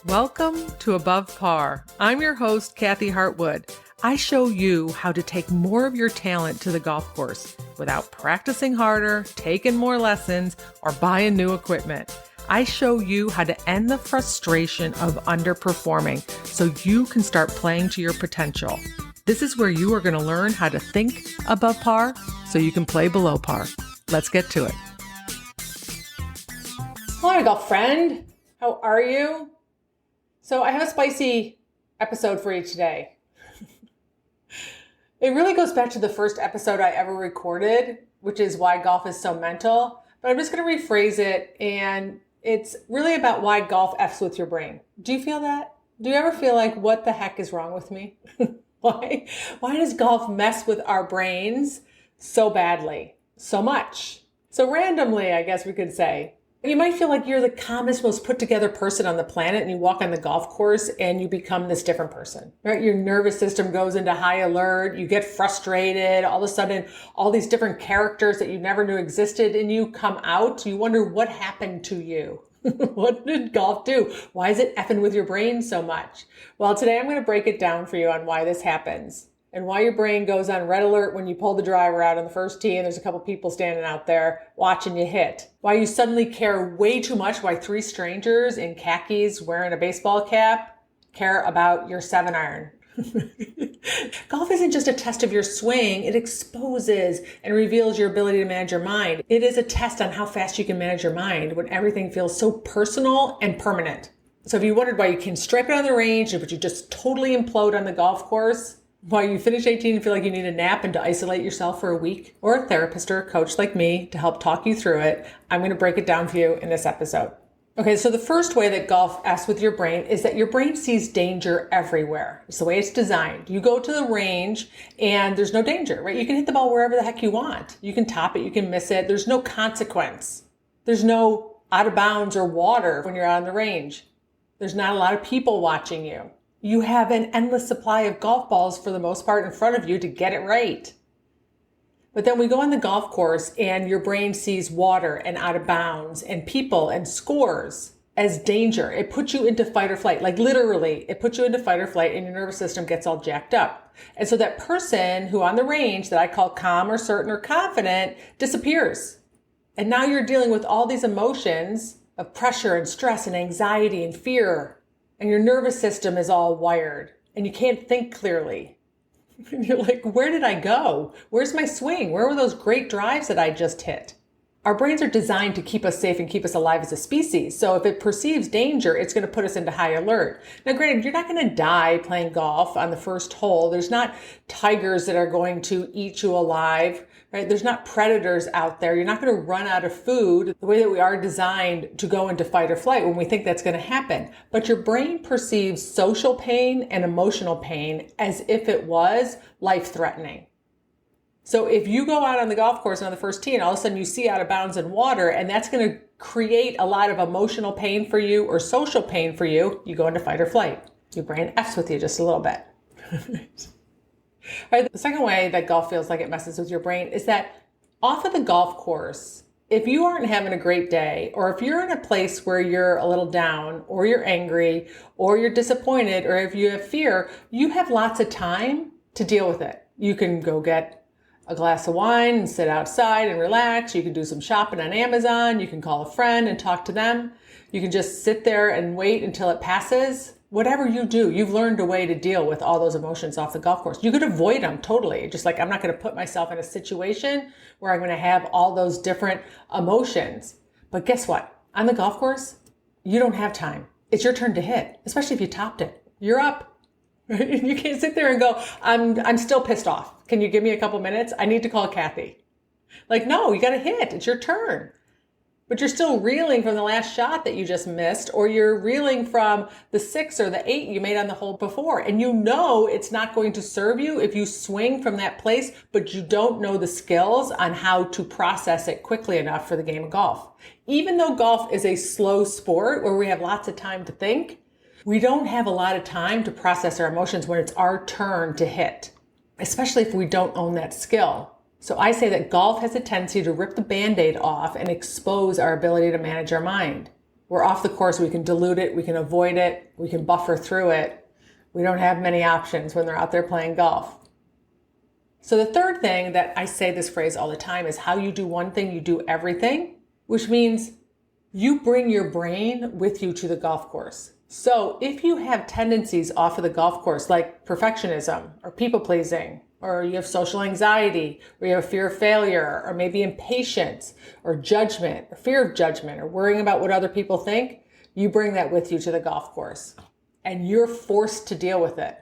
Welcome to Above Par. I'm your host, Kathy Hartwood. I show you how to take more of your talent to the golf course without practicing harder, taking more lessons, or buying new equipment. I show you how to end the frustration of underperforming so you can start playing to your potential. This is where you are going to learn how to think above par so you can play below par. Let's get to it. Hello, golf friend. How are you? So I have a spicy episode for you today. It really goes back to the first episode I ever recorded, which is why golf is so mental. But I'm just going to rephrase it, and it's really about why golf F's with your brain. Do you feel that? Do you ever feel like, what the heck is wrong with me? Why does golf mess with our brains so badly, so much, so randomly, I guess we could say? You might feel like you're the calmest, most put together person on the planet, and you walk on the golf course and you become this different person, right? Your nervous system goes into high alert. You get frustrated. All of a sudden, all these different characters that you never knew existed in you come out. You wonder what happened to you. What did golf do? Why is it effing with your brain so much? Well, today I'm going to break it down for you on why this happens and why your brain goes on red alert when you pull the driver out on the first tee and there's a couple people standing out there watching you hit. Why you suddenly care way too much, why three strangers in khakis wearing a baseball cap care about your 7-iron. Golf isn't just a test of your swing. It exposes and reveals your ability to manage your mind. It is a test on how fast you can manage your mind when everything feels so personal and permanent. So if you wondered why you can stripe it on the range, but you just totally implode on the golf course, why you finish 18 and feel like you need a nap and to isolate yourself for a week, or a therapist or a coach like me to help talk you through it, I'm going to break it down for you in this episode. Okay, so the first way that golf F's with your brain is that your brain sees danger everywhere. It's the way it's designed. You go to the range and there's no danger, right? You can hit the ball wherever the heck you want. You can top it, you can miss it. There's no consequence. There's no out of bounds or water when you're out on the range. There's not a lot of people watching you. You have an endless supply of golf balls for the most part in front of you to get it right. But then we go on the golf course and your brain sees water and out of bounds and people and scores as danger. It puts you into fight or flight. Like literally, it puts you into fight or flight and your nervous system gets all jacked up. And so that person who on the range that I call calm or certain or confident disappears. And now you're dealing with all these emotions of pressure and stress and anxiety and fear. And your nervous system is all wired and you can't think clearly. And you're like, where did I go? Where's my swing? Where were those great drives that I just hit? Our brains are designed to keep us safe and keep us alive as a species. So if it perceives danger, it's going to put us into high alert. Now, granted, you're not going to die playing golf on the first hole. There's not tigers that are going to eat you alive, right? There's not predators out there. You're not going to run out of food the way that we are designed to go into fight or flight when we think that's going to happen. But your brain perceives social pain and emotional pain as if it was life-threatening. So if you go out on the golf course on the first tee and all of a sudden you see out of bounds in water and that's going to create a lot of emotional pain for you or social pain for you, you go into fight or flight. Your brain F's with you just a little bit. All right, the second way that golf feels like it messes with your brain is that off of the golf course, if you aren't having a great day, or if you're in a place where you're a little down, or you're angry, or you're disappointed, or if you have fear, you have lots of time to deal with it. You can go get a glass of wine and sit outside and relax. You can do some shopping on Amazon. You can call a friend and talk to them. You can just sit there and wait until it passes. Whatever you do, you've learned a way to deal with all those emotions off the golf course. You could avoid them totally. Just like, I'm not going to put myself in a situation where I'm going to have all those different emotions. But guess what? On the golf course, you don't have time. It's your turn to hit, especially if you topped it. You're up. You can't sit there and go, I'm still pissed off. Can you give me a couple minutes? I need to call Kathy. Like, no, you got to hit. It's your turn. But you're still reeling from the last shot that you just missed, or you're reeling from the 6 or the 8 you made on the hole before. And you know it's not going to serve you if you swing from that place, but you don't know the skills on how to process it quickly enough for the game of golf. Even though golf is a slow sport where we have lots of time to think, we don't have a lot of time to process our emotions when it's our turn to hit, especially if we don't own that skill. So I say that golf has a tendency to rip the Band-Aid off and expose our ability to manage our mind. We're off the course. We can dilute it. We can avoid it. We can buffer through it. We don't have many options when they're out there playing golf. So the third thing that I say this phrase all the time is how you do one thing, you do everything, which means you bring your brain with you to the golf course. So if you have tendencies off of the golf course, like perfectionism or people pleasing, or you have social anxiety, or you have fear of failure, or maybe impatience, or judgment, or fear of judgment, or worrying about what other people think, you bring that with you to the golf course. And you're forced to deal with it.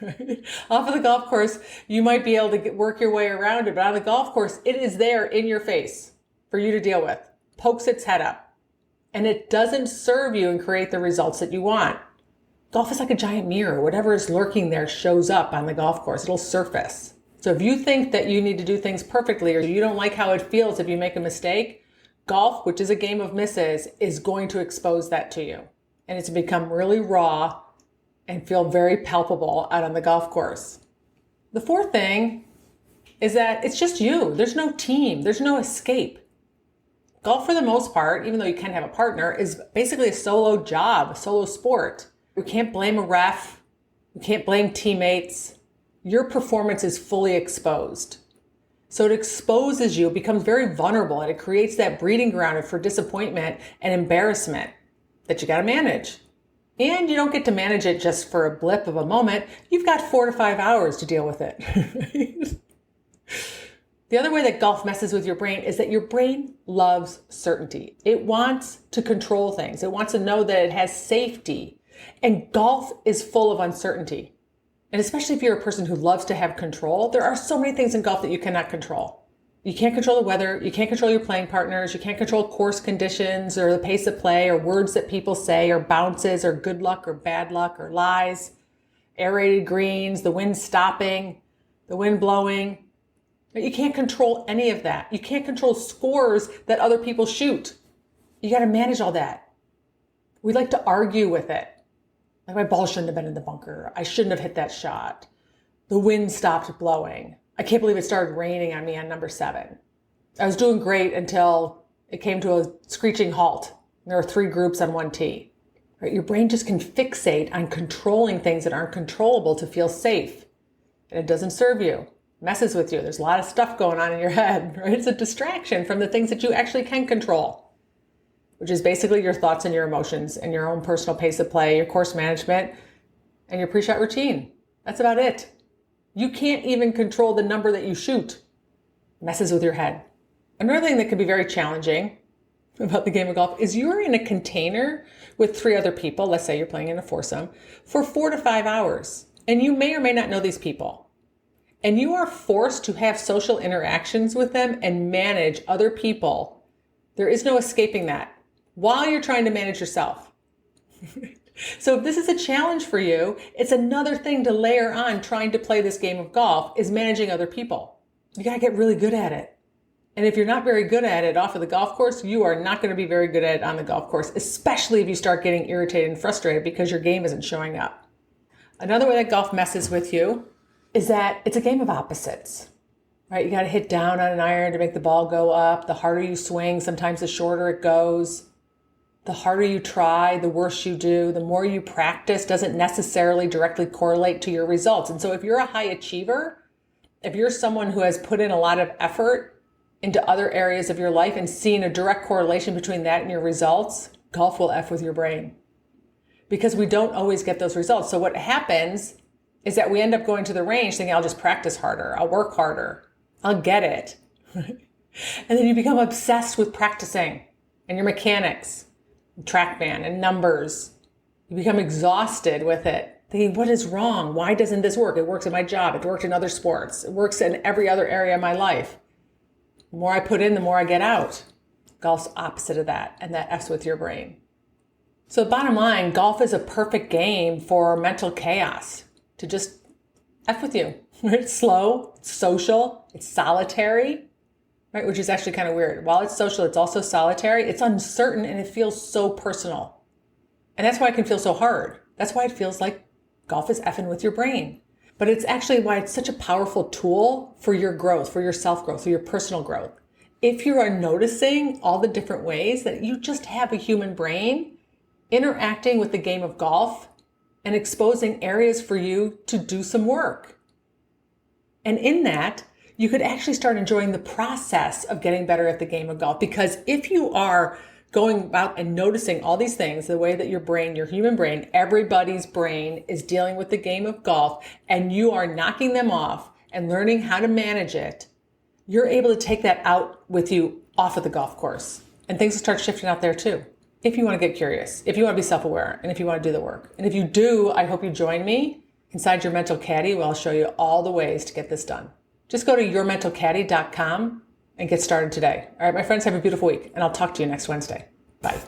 Right? Off of the golf course, you might be able to work your way around it, but on the golf course, it is there in your face for you to deal with. Pokes its head up. And it doesn't serve you and create the results that you want. Golf is like a giant mirror. Whatever is lurking there shows up on the golf course. It'll surface. So if you think that you need to do things perfectly or you don't like how it feels if you make a mistake, golf, which is a game of misses, is going to expose that to you. And it's become really raw and feel very palpable out on the golf course. The fourth thing is that it's just you. There's no team. There's no escape. Golf, for the most part, even though you can have a partner, is basically a solo job, a solo sport. We can't blame a ref. We can't blame teammates. Your performance is fully exposed. So it exposes you, it becomes very vulnerable, and it creates that breeding ground for disappointment and embarrassment that you got to manage. And you don't get to manage it just for a blip of a moment. You've got 4 to 5 hours to deal with it. The other way that golf messes with your brain is that your brain loves certainty. It wants to control things. It wants to know that it has safety. And golf is full of uncertainty. And especially if you're a person who loves to have control, there are so many things in golf that you cannot control. You can't control the weather. You can't control your playing partners. You can't control course conditions or the pace of play or words that people say or bounces or good luck or bad luck or lies, aerated greens, the wind stopping, the wind blowing. You can't control any of that. You can't control scores that other people shoot. You got to manage all that. We like to argue with it. Like, my ball shouldn't have been in the bunker. I shouldn't have hit that shot. The wind stopped blowing. I can't believe it started raining on me on number 7. I was doing great until it came to a screeching halt. There were 3 groups on 1 tee. Right? Your brain just can fixate on controlling things that aren't controllable to feel safe. And it doesn't serve you. It messes with you. There's a lot of stuff going on in your head. Right? It's a distraction from the things that you actually can control, which is basically your thoughts and your emotions and your own personal pace of play, your course management, and your pre-shot routine. That's about it. You can't even control the number that you shoot. It messes with your head. Another thing that can be very challenging about the game of golf is you're in a container with 3 other people. Let's say you're playing in a foursome for 4 to 5 hours. And you may or may not know these people. And you are forced to have social interactions with them and manage other people. There is no escaping that while you're trying to manage yourself. So if this is a challenge for you, it's another thing to layer on trying to play this game of golf is managing other people. You got to get really good at it. And if you're not very good at it off of the golf course, you are not going to be very good at it on the golf course, especially if you start getting irritated and frustrated because your game isn't showing up. Another way that golf messes with you is that it's a game of opposites, right? You got to hit down on an iron to make the ball go up. The harder you swing, sometimes the shorter it goes. The harder you try, the worse you do. The more you practice doesn't necessarily directly correlate to your results. And so if you're a high achiever, if you're someone who has put in a lot of effort into other areas of your life and seen a direct correlation between that and your results, golf will F with your brain. Because we don't always get those results. So what happens is that we end up going to the range thinking, I'll just practice harder. I'll work harder. I'll get it. And then you become obsessed with practicing and your mechanics. TrackMan and numbers. You become exhausted with it, thinking, what is wrong? Why doesn't this work? It works in my job. It worked in other sports. It works in every other area of my life. The more I put in, the more I get out. Golf's opposite of that, and that F's with your brain. So bottom line, golf is a perfect game for mental chaos, to just F with you. It's slow, it's social, it's solitary. Right, which is actually kind of weird. While it's social, it's also solitary. It's uncertain and it feels so personal. And that's why it can feel so hard. That's why it feels like golf is effing with your brain. But it's actually why it's such a powerful tool for your growth, for your self-growth, for your personal growth. if you are noticing all the different ways that you just have a human brain interacting with the game of golf and exposing areas for you to do some work. And in that, you could actually start enjoying the process of getting better at the game of golf. Because if you are going out and noticing all these things, the way that your brain, your human brain, everybody's brain is dealing with the game of golf, and you are knocking them off and learning how to manage it, you're able to take that out with you off of the golf course. And things will start shifting out there too. If you want to get curious, if you want to be self-aware, and if you want to do the work. And if you do, I hope you join me inside Your Mental Caddy, where I'll show you all the ways to get this done. Just go to yourmentalcaddy.com and get started today. All right, my friends, have a beautiful week, and I'll talk to you next Wednesday. Bye.